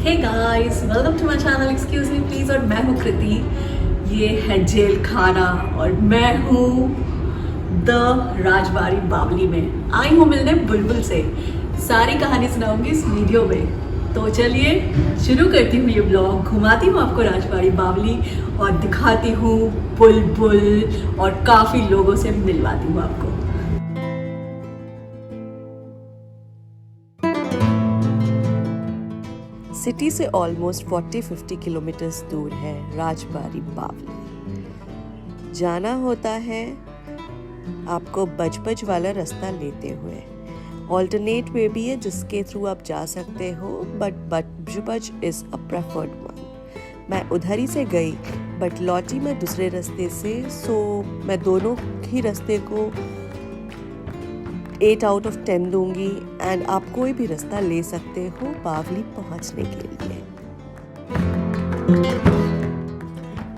Hey guys, welcome to my channel excuse me please. और मैं हूँ कृति, ये है जेल खाना और मैं हूँ द राजबाड़ी बावली में। आई हूँ मिलने बुलबुल से, सारी कहानी सुनाऊंगी इस वीडियो में। तो चलिए शुरू करती हूँ ये ब्लॉग। घुमाती हूँ आपको राजबाड़ी बावली और दिखाती हूँ बुलबुल और काफ़ी लोगों से मिलवाती हूँ आपको। सिटी से ऑलमोस्ट 40-50 किलोमीटर्स दूर है राजबाड़ी बावली। जाना होता है आपको बजबज वाला रास्ता लेते हुए। ऑल्टरनेट वे भी है जिसके थ्रू आप जा सकते हो, but Budge Budge is a preferred one. मैं उधर ही से गई बट लौटी मैं दूसरे रास्ते से, सो मैं दोनों ही रास्ते को 8 आउट ऑफ 10 दूंगी। एंड आप कोई भी रास्ता ले सकते हो बावली पहुंचने के लिए।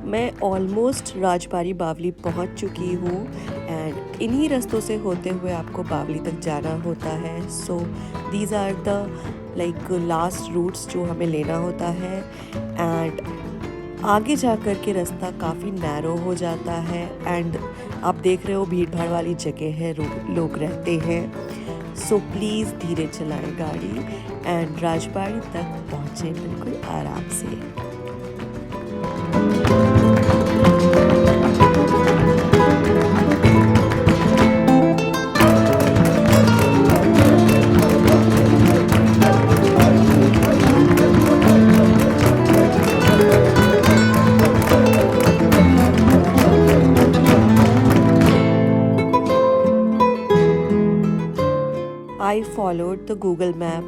मैं ऑलमोस्ट राजबाड़ी बावली पहुंच चुकी हूँ एंड इन्हीं रास्तों से होते हुए आपको बावली तक जाना होता है। So these are the last routes जो हमें लेना होता है। एंड आगे जा कर के रास्ता काफ़ी नैरो हो जाता है एंड आप देख रहे हो भीड़ भाड़ वाली जगह है, लोग रहते हैं। सो प्लीज़ धीरे चलाएं गाड़ी एंड राजबाड़ी तक पहुँचें बिल्कुल आराम से। I followed the Google Map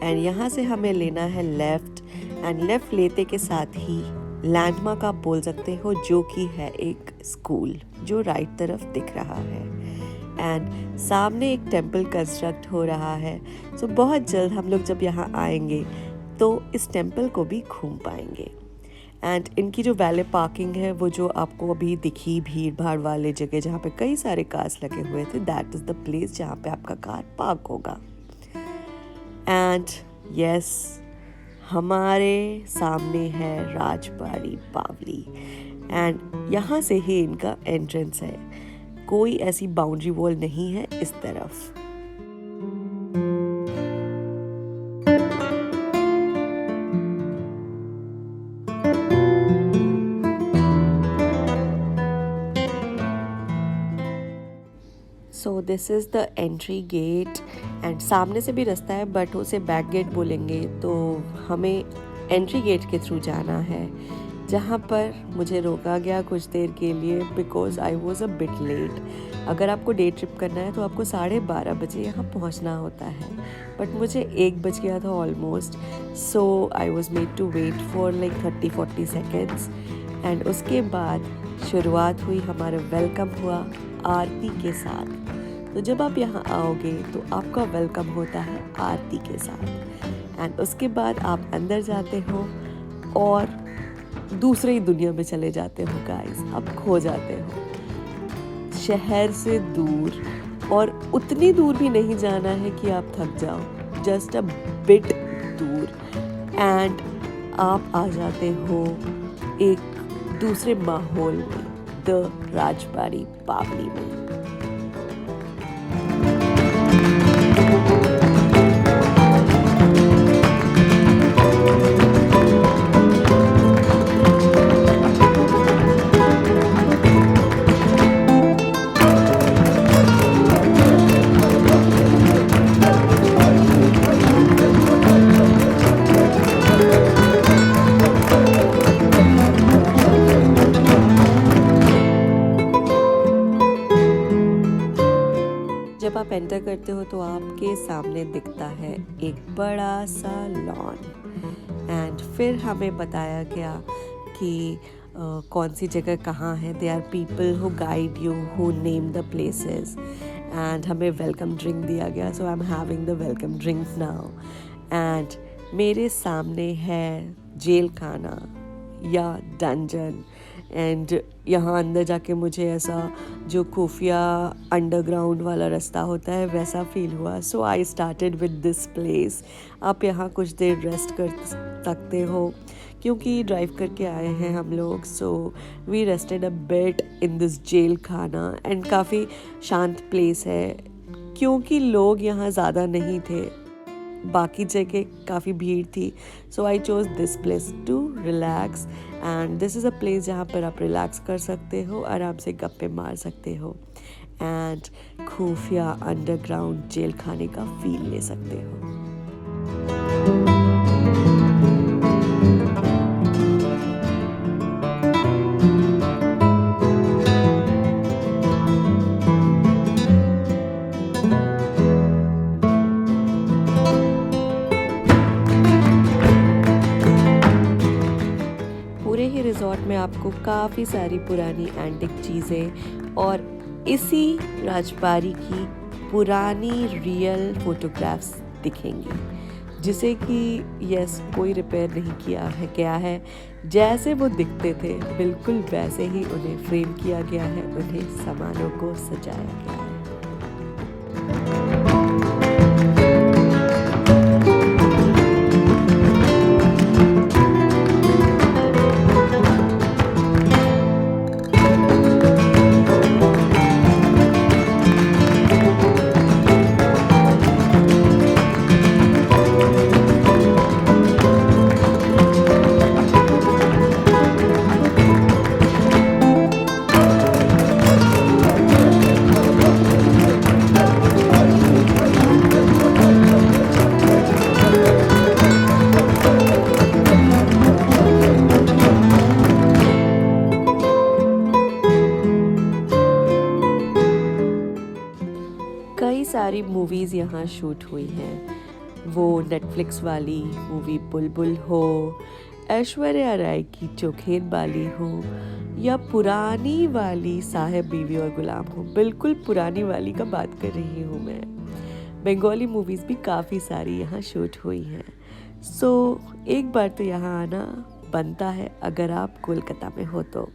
and यहाँ से हमें लेना है लेफ़्ट। एंड लेफ़्ट लेते के साथ ही लैंडमार्क आप बोल सकते हो, जो कि है एक स्कूल जो राइट तरफ दिख रहा है। एंड सामने एक टेम्पल कंस्ट्रक्ट हो रहा है। सो बहुत जल्द हम लोग जब यहाँ आएंगे तो इस टेम्पल को भी घूम पाएंगे। एंड इनकी जो वैले पार्किंग है वो जो आपको अभी दिखी भीड़ भाड़ वाले जगह जहाँ पे कई सारे कार्स लगे हुए थे, दैट इज़ द प्लेस जहाँ पे आपका कार पार्क होगा। एंड यस, हमारे सामने है राजबाड़ी बावली एंड यहाँ से ही इनका एंट्रेंस है। कोई ऐसी बाउंड्री वॉल नहीं है इस तरफ। So this is the entry gate and सामने से भी रास्ता है बट उसे बैक गेट बोलेंगे। तो हमें एंट्री गेट के थ्रू जाना है, जहाँ पर मुझे रोका गया कुछ देर के लिए because I was a bit late. अगर आपको डे ट्रिप करना है तो आपको 12:30 बजे यहाँ पहुँचना होता है, बट मुझे 1 बज गया था almost. So I was made to wait for 30-40 seconds. And उसके बाद शुरुआत हुई, हमारा वेलकम हुआ आरती के साथ। तो जब आप यहाँ आओगे तो आपका वेलकम होता है आरती के साथ। एंड उसके बाद आप अंदर जाते हो और दूसरे ही दुनिया में चले जाते हो गाइस। आप खो जाते हो शहर से दूर, और उतनी दूर भी नहीं जाना है कि आप थक जाओ, जस्ट अ बिट दूर। एंड आप आ जाते हो एक दूसरे माहौल में, द राजबाड़ी बावली में। जब आप एंटर करते हो तो आपके सामने दिखता है एक बड़ा सा लॉन। एंड फिर हमें बताया गया कि कौन सी जगह कहाँ है। They are people who guide you, who name the places. And हमें वेलकम ड्रिंक दिया गया, so I am having the welcome drink now. And मेरे सामने है जेल खाना या डंजन। एंड यहाँ अंदर जाके मुझे ऐसा जो खुफिया अंडरग्राउंड वाला रास्ता होता है वैसा फील हुआ। So I started with this place. आप यहाँ कुछ देर रेस्ट कर सकते हो क्योंकि ड्राइव करके आए हैं हम लोग। So we rested a bit in this jail खाना एंड काफ़ी शांत प्लेस है क्योंकि लोग यहाँ ज़्यादा नहीं थे, बाकी जगह काफ़ी भीड़ थी। So I chose this place to relax and this is a place जहाँ पर आप रिलैक्स कर सकते हो, आराम से गप्पे मार सकते हो एंड खुफिया अंडरग्राउंड जेल खाने का फील ले सकते हो। पूरे ही रिजॉर्ट में आपको काफ़ी सारी पुरानी एंटिक चीज़ें और इसी राजबाड़ी की पुरानी रियल फोटोग्राफ्स दिखेंगी, जिसे कि यस कोई रिपेयर नहीं किया है गया है। जैसे वो दिखते थे बिल्कुल वैसे ही उन्हें फ्रेम किया गया है, उन्हें सामानों को सजाया गया है। कई सारी मूवीज़ यहाँ शूट हुई हैं, वो नेटफ्लिक्स वाली मूवी बुलबुल हो, ऐश्वर्या राय की चोखेन बाली हो या पुरानी वाली साहेब बीवी और गुलाम हो। बिल्कुल पुरानी वाली का बात कर रही हूँ मैं। बंगाली मूवीज़ भी काफ़ी सारी यहाँ शूट हुई हैं। सो एक बार तो यहाँ आना बनता है अगर आप कोलकाता में हो तो।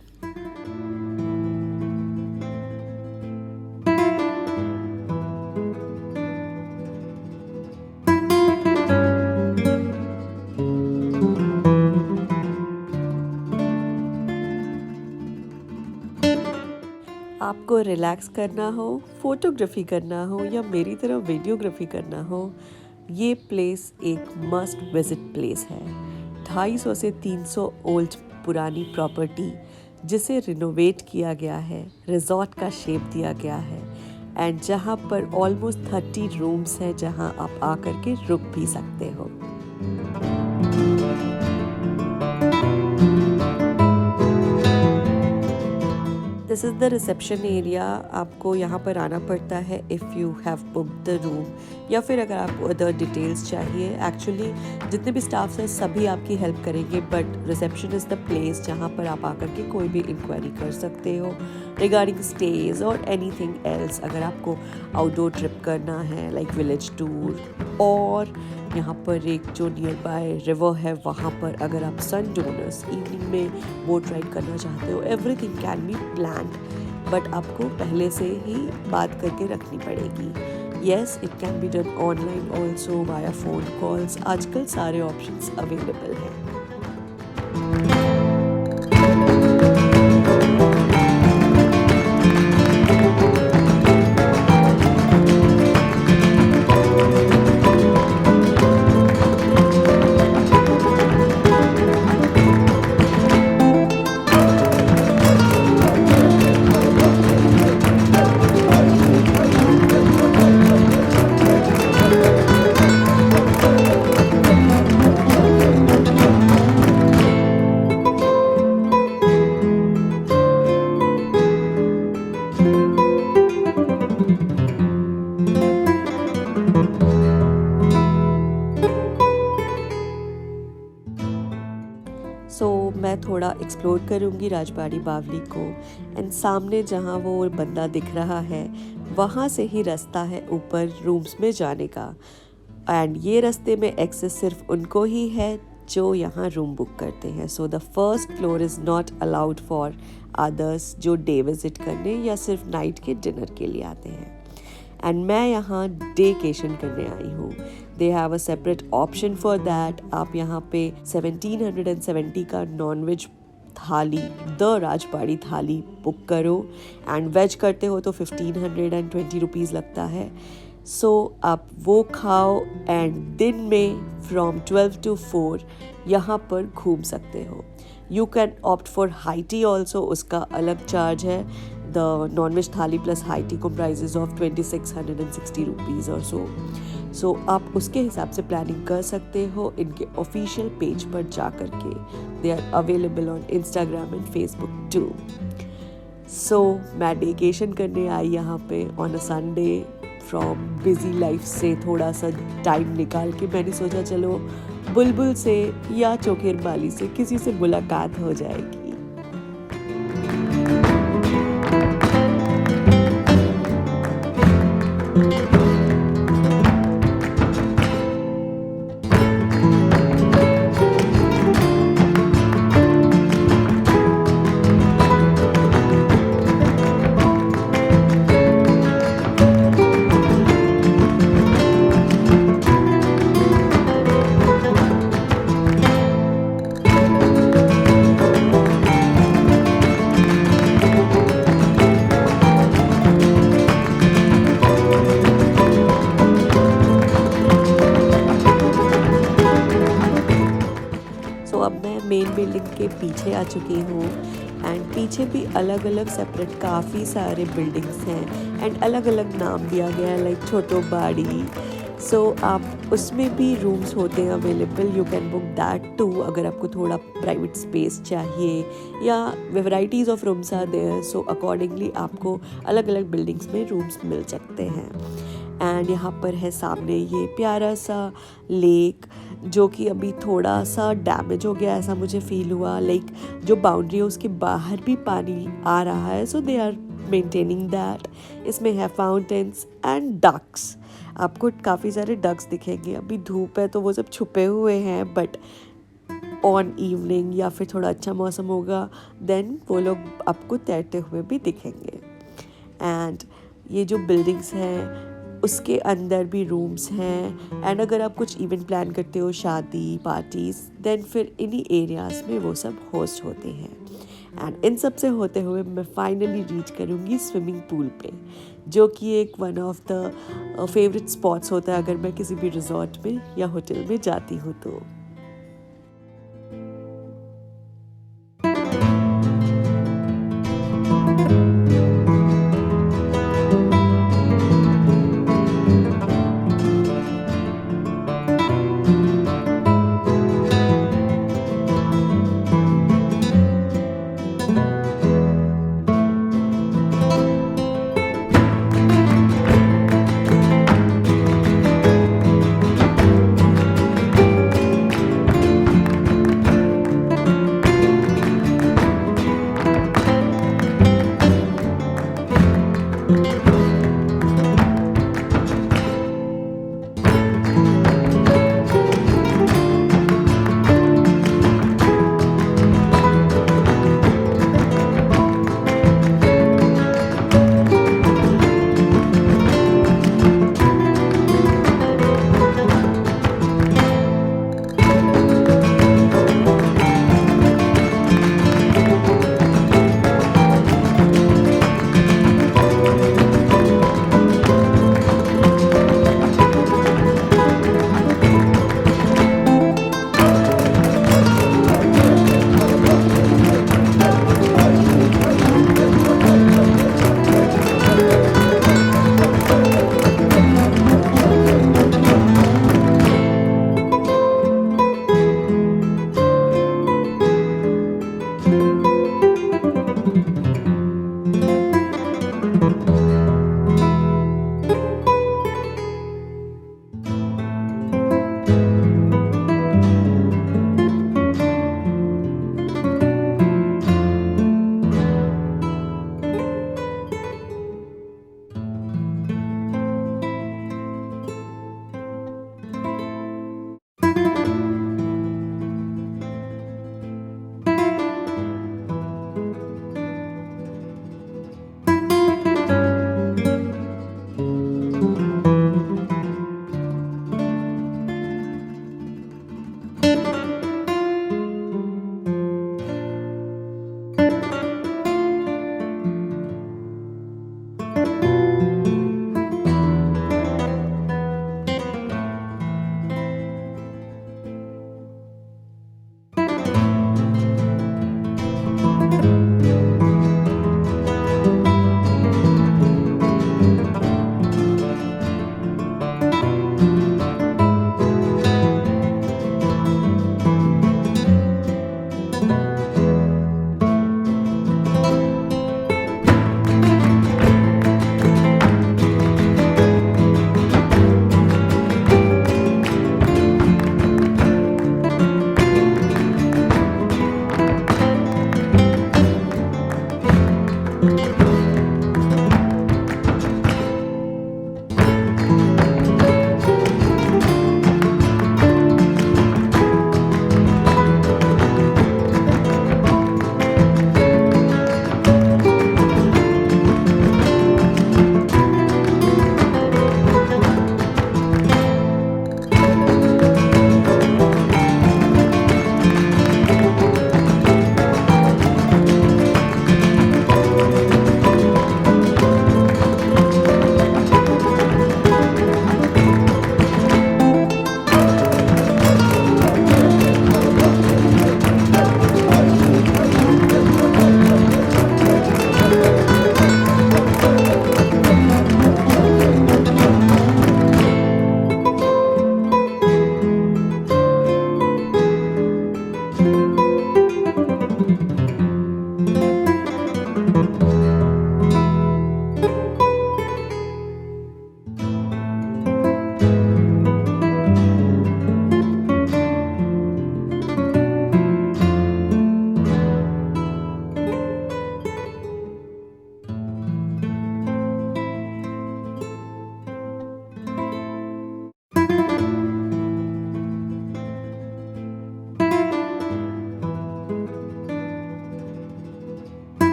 आपको रिलैक्स करना हो, फोटोग्राफी करना हो या मेरी तरह वीडियोग्राफी करना हो, ये प्लेस एक मस्ट विजिट प्लेस है। 250 से 300 ओल्ड पुरानी प्रॉपर्टी जिसे रिनोवेट किया गया है, रिजॉर्ट का शेप दिया गया है एंड जहाँ पर ऑलमोस्ट 30 रूम्स हैं जहाँ आप आकर के रुक भी सकते हो। This is the reception area. आपको यहाँ पर आना पड़ता है if you have booked the room या फिर अगर आपको अदर डिटेल्स चाहिए। एक्चुअली जितने भी स्टाफ्स हैं सभी आपकी हेल्प करेंगे, but reception is the place जहाँ पर आप आकर के कोई भी इंक्वायरी कर सकते हो रिगार्डिंग स्टेज और एनीथिंग एल्स। अगर आपको आउटडोर ट्रिप करना है लाइक विलेज टूर, और यहाँ पर एक जो नियर बाय रिवर है वहाँ पर अगर आप सन डोनर्स इवनिंग में बोट राइड करना चाहते हो, everything can be planned, but आपको पहले से ही बात करके रखनी पड़ेगी। Yes, it can be done online also via phone calls. आजकल सारे ऑप्शंस अवेलेबल हैं। मैं थोड़ा एक्सप्लोर करूँगी राजबाड़ी बावली को एंड सामने जहाँ वो बंदा दिख रहा है वहाँ से ही रास्ता है ऊपर रूम्स में जाने का। एंड ये रास्ते में एक्सेस सिर्फ उनको ही है जो यहाँ रूम बुक करते हैं। So the first floor is not allowed for others जो डे विजिट करने या सिर्फ नाइट के डिनर के लिए आते हैं। एंड मैं यहाँ डेकेशन करने आई हूँ। They have a separate option for that. आप यहाँ पे 1770 का नॉनवेज थाली, द राजबाड़ी थाली बुक करो, एंड वेज करते हो तो 1520 रुपीज़ लगता है। सो आप वो खाओ एंड दिन में फ्रॉम 12 to 4 यहाँ पर घूम सकते हो। You can opt for high tea also, उसका अलग चार्ज है। द नॉनवेज थाली plus high tea comprises of 2660 rupees और सो आप उसके हिसाब से प्लानिंग कर सकते हो इनके ऑफिशियल पेज पर जा कर के। They are available on Instagram and Facebook too. So मैं डेकेशन करने आई यहाँ पे on a Sunday from busy life से थोड़ा सा टाइम निकाल के मैंने सोचा चलो बुलबुल से या चोखेर बाली से किसी से मुलाकात हो जाएगी। अब मैं मेन बिल्डिंग के पीछे आ चुकी हूँ एंड पीछे भी अलग अलग सेपरेट काफ़ी सारे बिल्डिंग्स हैं एंड अलग अलग नाम दिया गया है लाइक छोटो बाड़ी। सो आप उसमें भी रूम्स होते हैं available, you can book that too अगर आपको थोड़ा प्राइवेट स्पेस चाहिए या varieties of rooms are there. So accordingly आपको अलग अलग बिल्डिंग्स में रूम्स मिल सकते हैं। एंड यहाँ पर है सामने ये प्यारा सा लेक जो कि अभी थोड़ा सा डैमेज हो गया ऐसा मुझे फील हुआ। लाइक जो बाउंड्री है उसके बाहर भी पानी आ रहा है, सो दे आर मेंटेनिंग दैट। इसमें है फाउंटेन्स एंड डक्स। आपको काफ़ी सारे डक्स दिखेंगे। अभी धूप है तो वो सब छुपे हुए हैं, बट ऑन इवनिंग या फिर थोड़ा अच्छा मौसम होगा देन वो लोग आपको तैरते हुए भी दिखेंगे। एंड ये जो बिल्डिंग्स हैं उसके अंदर भी रूम्स हैं एंड अगर आप कुछ इवेंट प्लान करते हो, शादी पार्टीज़, देन फिर इन्हीं एरियाज़ में वो सब होस्ट होते हैं। एंड इन सब से होते हुए मैं फाइनली रीच करूँगी स्विमिंग पूल पे, जो कि एक one of the favourite spots होता है अगर मैं किसी भी रिजॉर्ट में या होटल में जाती हूँ तो।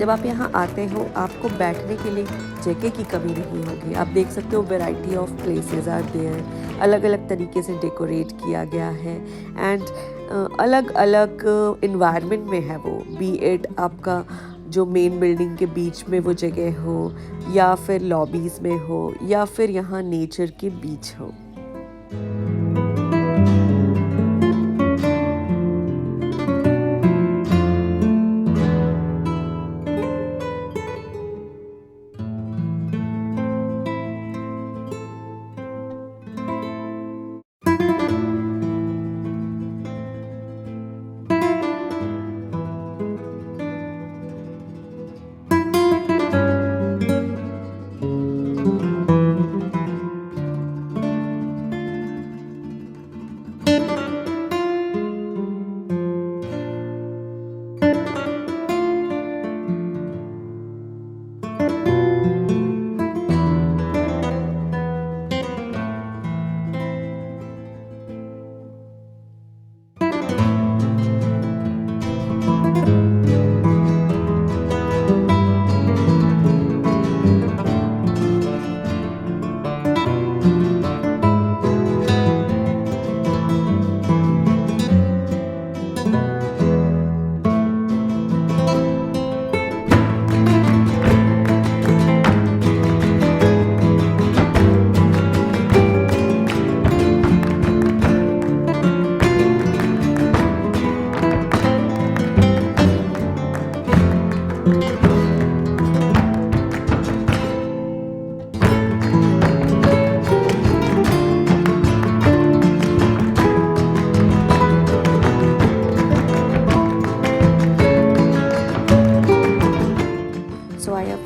जब आप यहाँ आते हो आपको बैठने के लिए जगह की कमी नहीं होगी। आप देख सकते हो variety of places are there, अलग अलग तरीके से डेकोरेट किया गया है एंड अलग अलग इन्वायरमेंट में है वो, बी इट आपका जो मेन बिल्डिंग के बीच में वो जगह हो या फिर लॉबीज़ में हो या फिर यहाँ नेचर के बीच हो।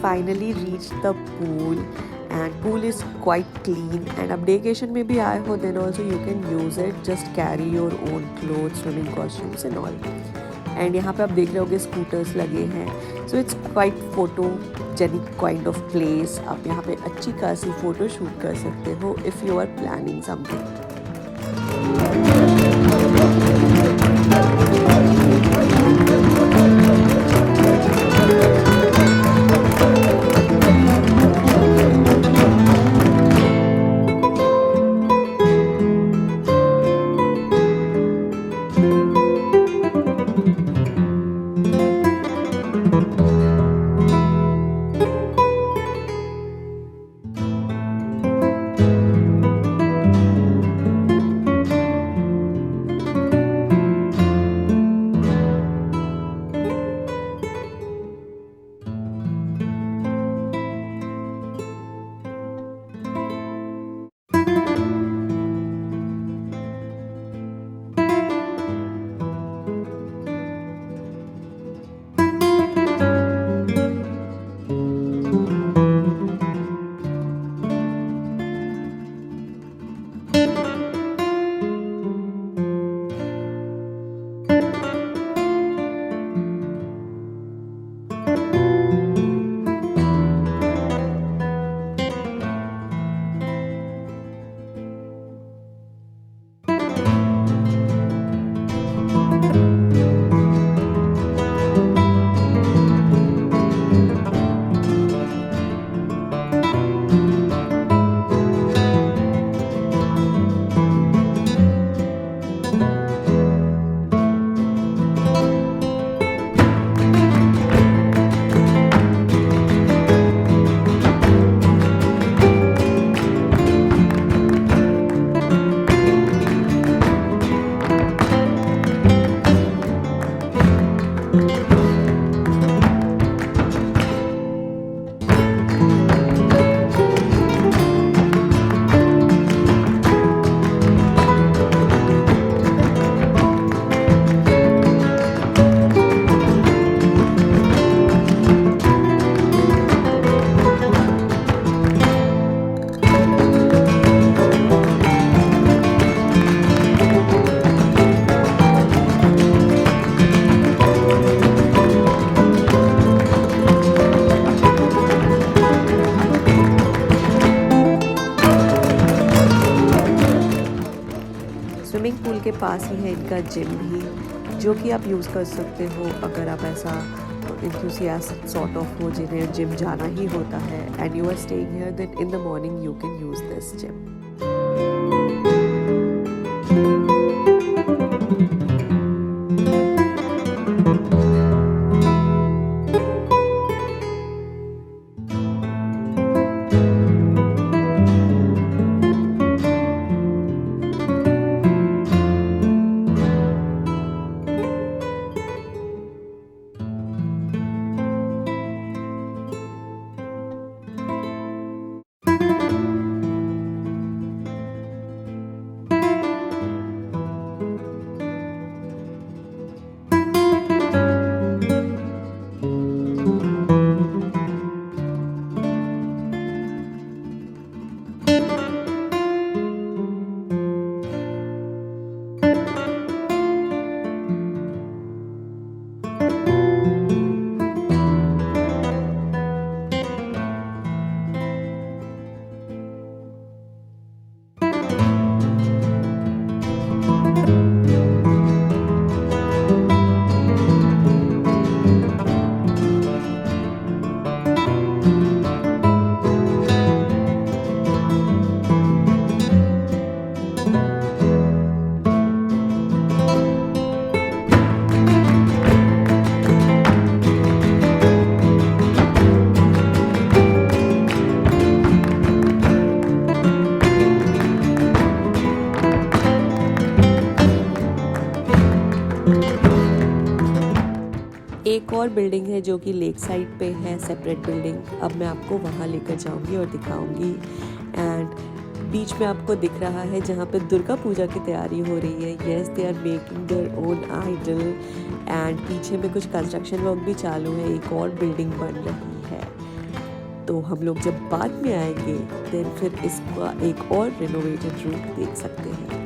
Finally reached the pool and pool is quite clean and अब डेकेशन में भी आए हो then also you can use it, just carry your own clothes, swimming costumes and all. And यहाँ पे आप देख रहे होगे स्कूटर्स लगे हैं, so it's quite photogenic kind of place. आप यहाँ पे अच्छी खासी फ़ोटो शूट कर सकते हो if you are planning something. के पास ही है इनका जिम भी, जो कि आप यूज़ कर सकते हो अगर आप ऐसा enthusiast sort of हो जिन्हें जिम जाना ही होता है and you are staying here, then in the morning you can use this gym. एक और बिल्डिंग है जो कि लेक साइड पे है, सेपरेट बिल्डिंग। अब मैं आपको वहाँ लेकर जाऊँगी और दिखाऊँगी। एंड बीच में आपको दिख रहा है जहाँ पे दुर्गा पूजा की तैयारी हो रही है। Yes, they are making their own idol. And पीछे में कुछ कंस्ट्रक्शन वर्क भी चालू है, एक और बिल्डिंग बन रही है। तो हम लोग जब बाद में आएंगे देन फिर इसका एक और रिनोवेटेड रूप देख सकते हैं।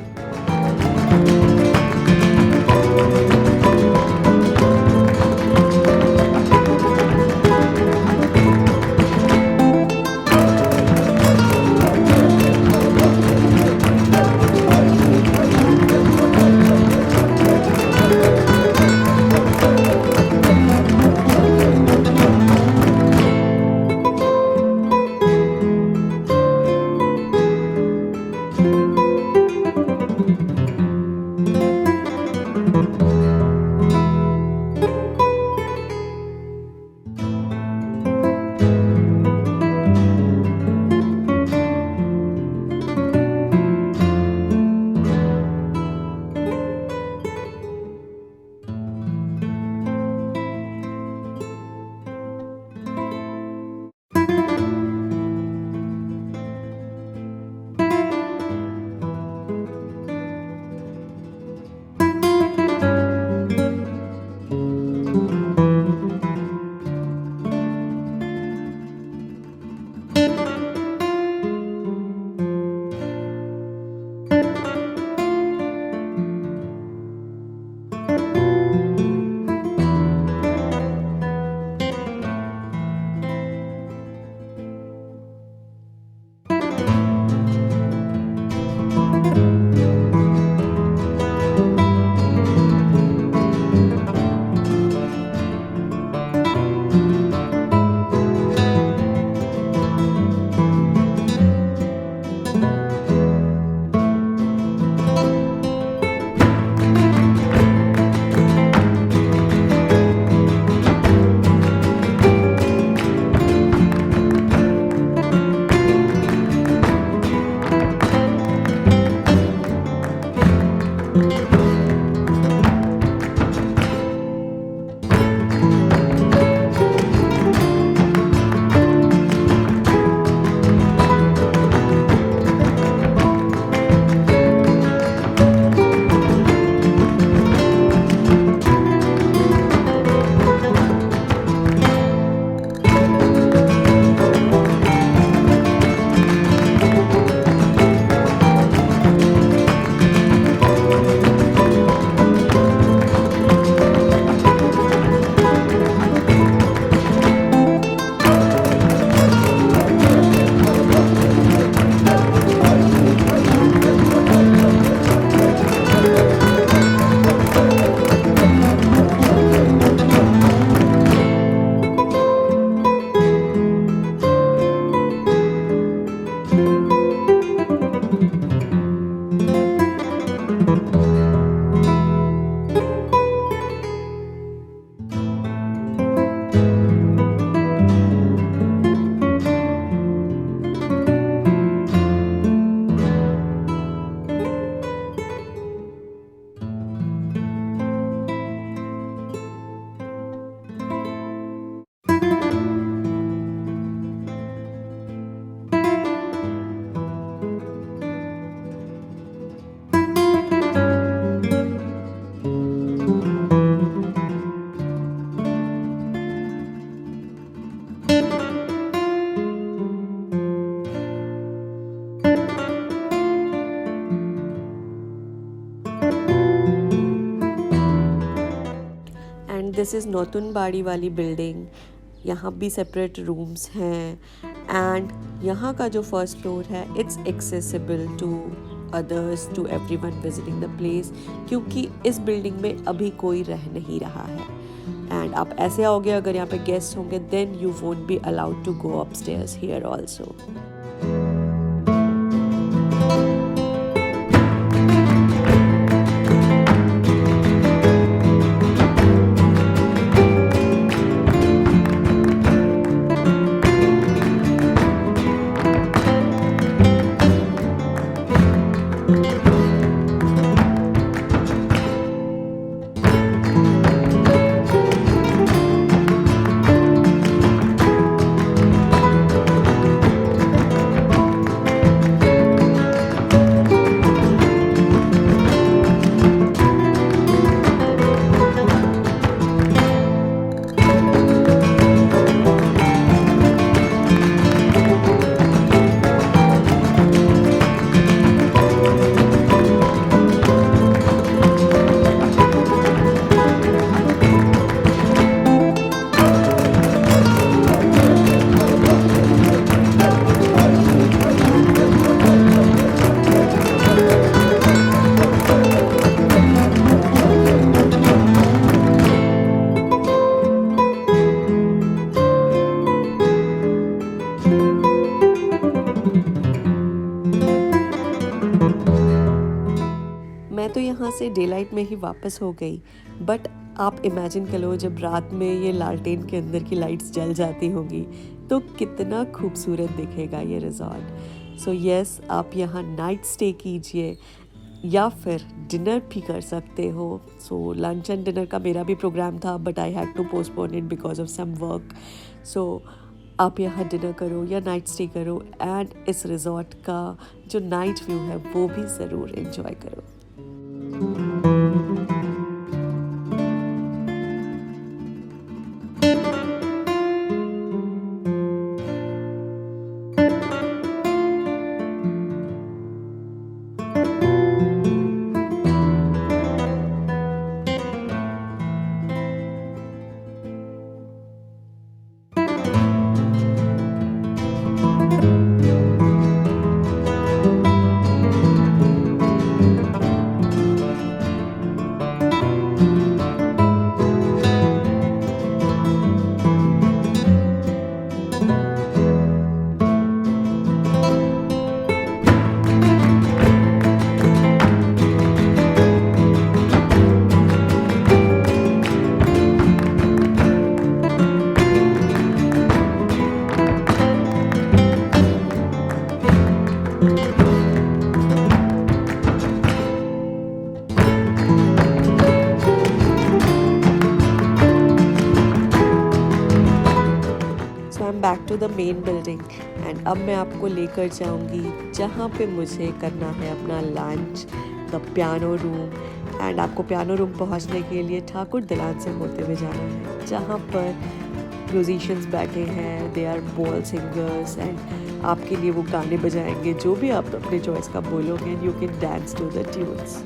दिस इज़ नौतुनबाड़ी वाली बिल्डिंग। यहाँ भी सेपरेट रूम्स हैं एंड यहाँ का जो फर्स्ट फ्लोर है it's accessible to others, to everyone visiting the place, क्योंकि इस बिल्डिंग में अभी कोई रह नहीं रहा है। एंड आप ऐसे आओगे, अगर यहाँ पे गेस्ट होंगे then you won't be allowed to go upstairs here also. मैं तो यहाँ से डे लाइट में ही वापस हो गई, बट आप इमेजिन करो जब रात में ये लालटेन के अंदर की लाइट्स जल जाती होंगी तो कितना खूबसूरत दिखेगा ये रिजॉर्ट। सो यस, आप यहाँ नाइट स्टे कीजिए या फिर डिनर भी कर सकते हो। सो लंच एंड डिनर का मेरा भी प्रोग्राम था but I had to postpone it because of some work. So आप यहाँ डिनर करो या नाइट स्टे करो एंड इस रिजॉर्ट का जो नाइट व्यू है वो भी ज़रूर एंजॉय करो। Back to the main building and अब मैं आपको लेकर जाऊंगी जहाँ पे मुझे करना है अपना lunch, the piano room. And आपको पियानो रूम पहुँचने के लिए ठाकुर दिलान से होते हुए जाना है, जहाँ पर म्यूजिशियंस बैठे हैं, they are Baul singers and आपके लिए वो गाने बजाएंगे जो भी आप अपने चॉइस का बोलोगे and you can dance to the tunes.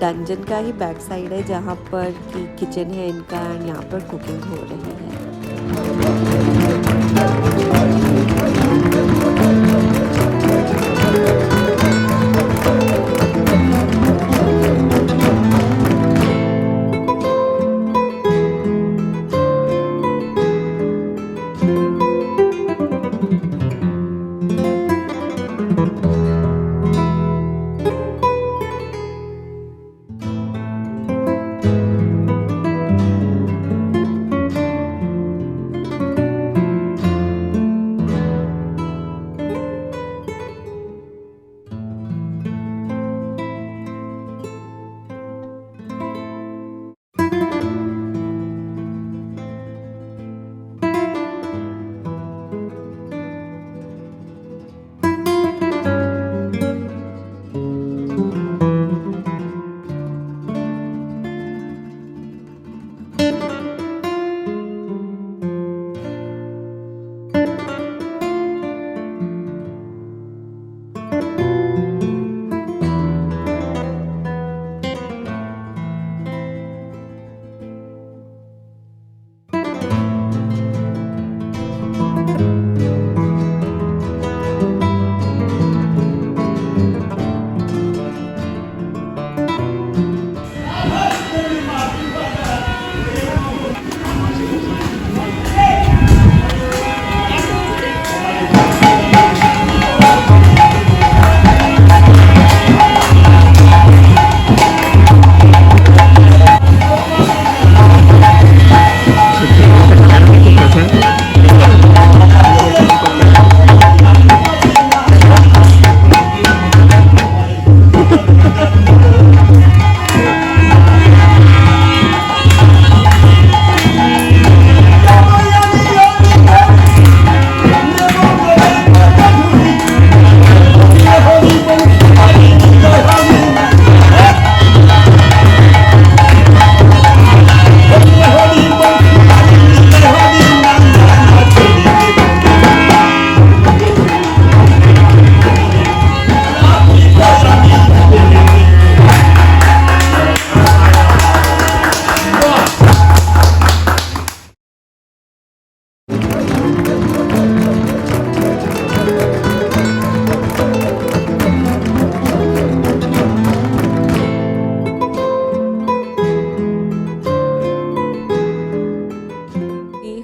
Dungeon का ही बैक साइड है जहाँ पर कि किचन है इनका एंड यहाँ पर कुकिंग हो रही है।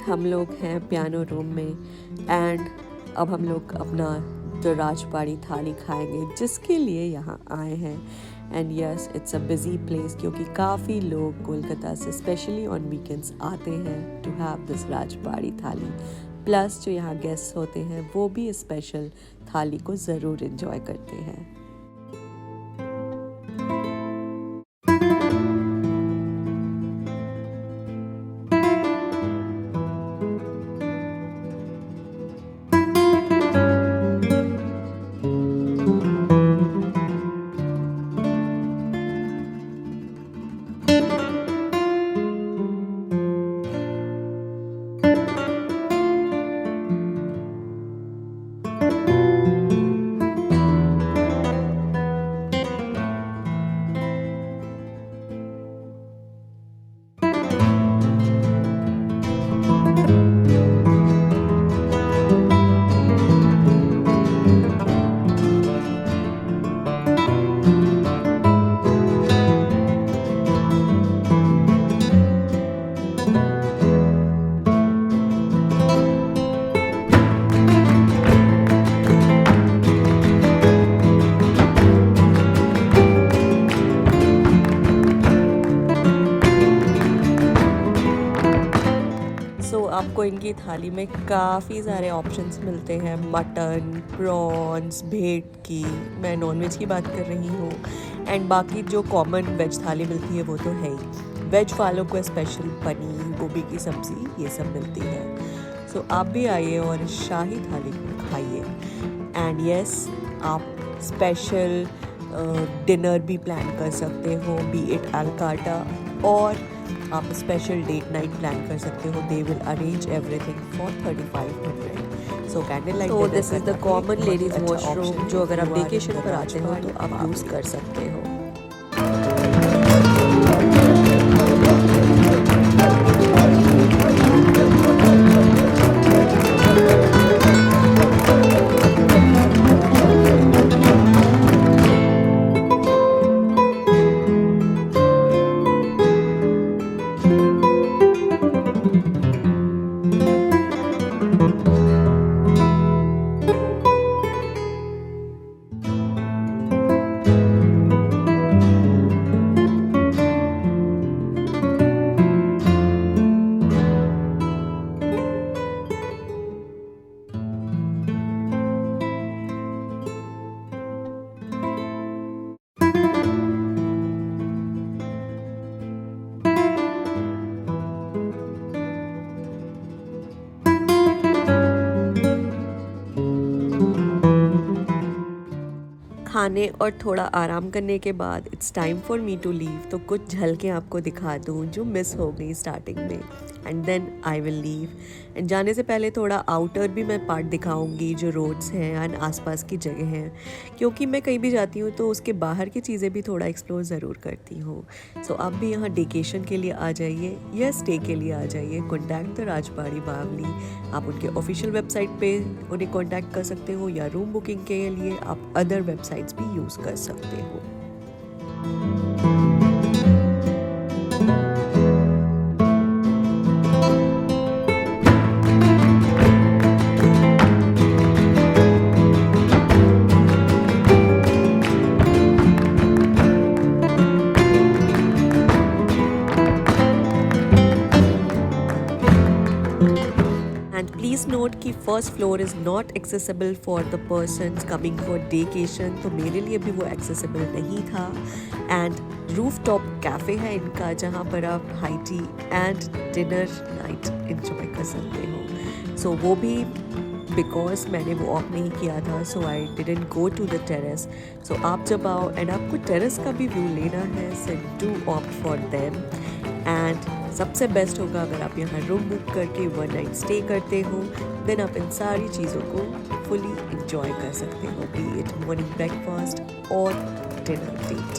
हम लोग हैं पियानो रूम में एंड अब हम लोग अपना जो राजबाड़ी थाली खाएंगे जिसके लिए यहाँ आए हैं। And yes it's a busy place क्योंकि काफ़ी लोग कोलकाता से स्पेशली ऑन वीकेंड्स आते हैं टू हैव दिस राजबाड़ी थाली। प्लस जो यहाँ गेस्ट्स होते हैं वो भी इस स्पेशल थाली को ज़रूर इन्जॉय करते हैं। आपको इनकी थाली में काफ़ी सारे ऑप्शंस मिलते हैं, मटन, प्रॉन्स, भेट की, मैं नॉनवेज की बात कर रही हूँ, एंड बाकी जो कॉमन वेज थाली मिलती है वो तो है ही। वेज वालों को स्पेशल पनीर, गोभी की सब्ज़ी ये सब मिलती है। सो आप भी आइए और शाही थाली को खाइए। एंड यस आप स्पेशल डिनर भी प्लान कर सकते हो, बी इट अलकाटा, और आप स्पेशल डेट नाइट प्लान कर सकते हो। They will arrange everything for 3500। So candle light, तो this is the common ladies washroom जो अगर आप वेकेशन पर आते हो तो आप यूज़ कर सकते हो। खाने और थोड़ा आराम करने के बाद it's time for me to leave, तो कुछ झलकें आपको दिखा दूँ जो मिस हो गई स्टार्टिंग में, and then I will leave. And जाने से पहले थोड़ा आउटर भी मैं पार्ट दिखाऊंगी, जो रोड्स हैं एंड आसपास की जगह हैं, क्योंकि मैं कहीं भी जाती हूँ तो उसके बाहर की चीज़ें भी थोड़ा एक्सप्लोर ज़रूर करती हूँ। सो आप भी यहाँ डेकेशन के लिए आ जाइए या स्टे के लिए आ जाइए। कॉन्टैक्ट द राजबाड़ी बावली, आप उनके ऑफिशियल वेबसाइट पे उन्हें कॉन्टैक्ट कर सकते हो, या रूम बुकिंग के लिए आप अदर वेबसाइट्स भी यूज़ कर सकते हो। एंड प्लीज़ नोट कि first floor is not accessible for the persons coming for daycation, तो मेरे लिए भी वो एक्सेसिबल नहीं था। एंड रूफ टॉप कैफ़े है इनका, जहाँ पर आप high tea and dinner night enjoy कर सकते हो। सो वो भी बिकॉज मैंने वो ऑफ नहीं किया था, so I didn't go to the terrace. So आप जब आओ एंड आपको टेरेस का भी व्यू लेना है, so do opt for them. And सबसे बेस्ट होगा अगर आप यहाँ रूम बुक करके 1 नाइट स्टे करते हो, देन आप इन सारी चीज़ों को फुली इंजॉय कर सकते हो, बी इट मॉर्निंग ब्रेकफास्ट और डिनर डेट।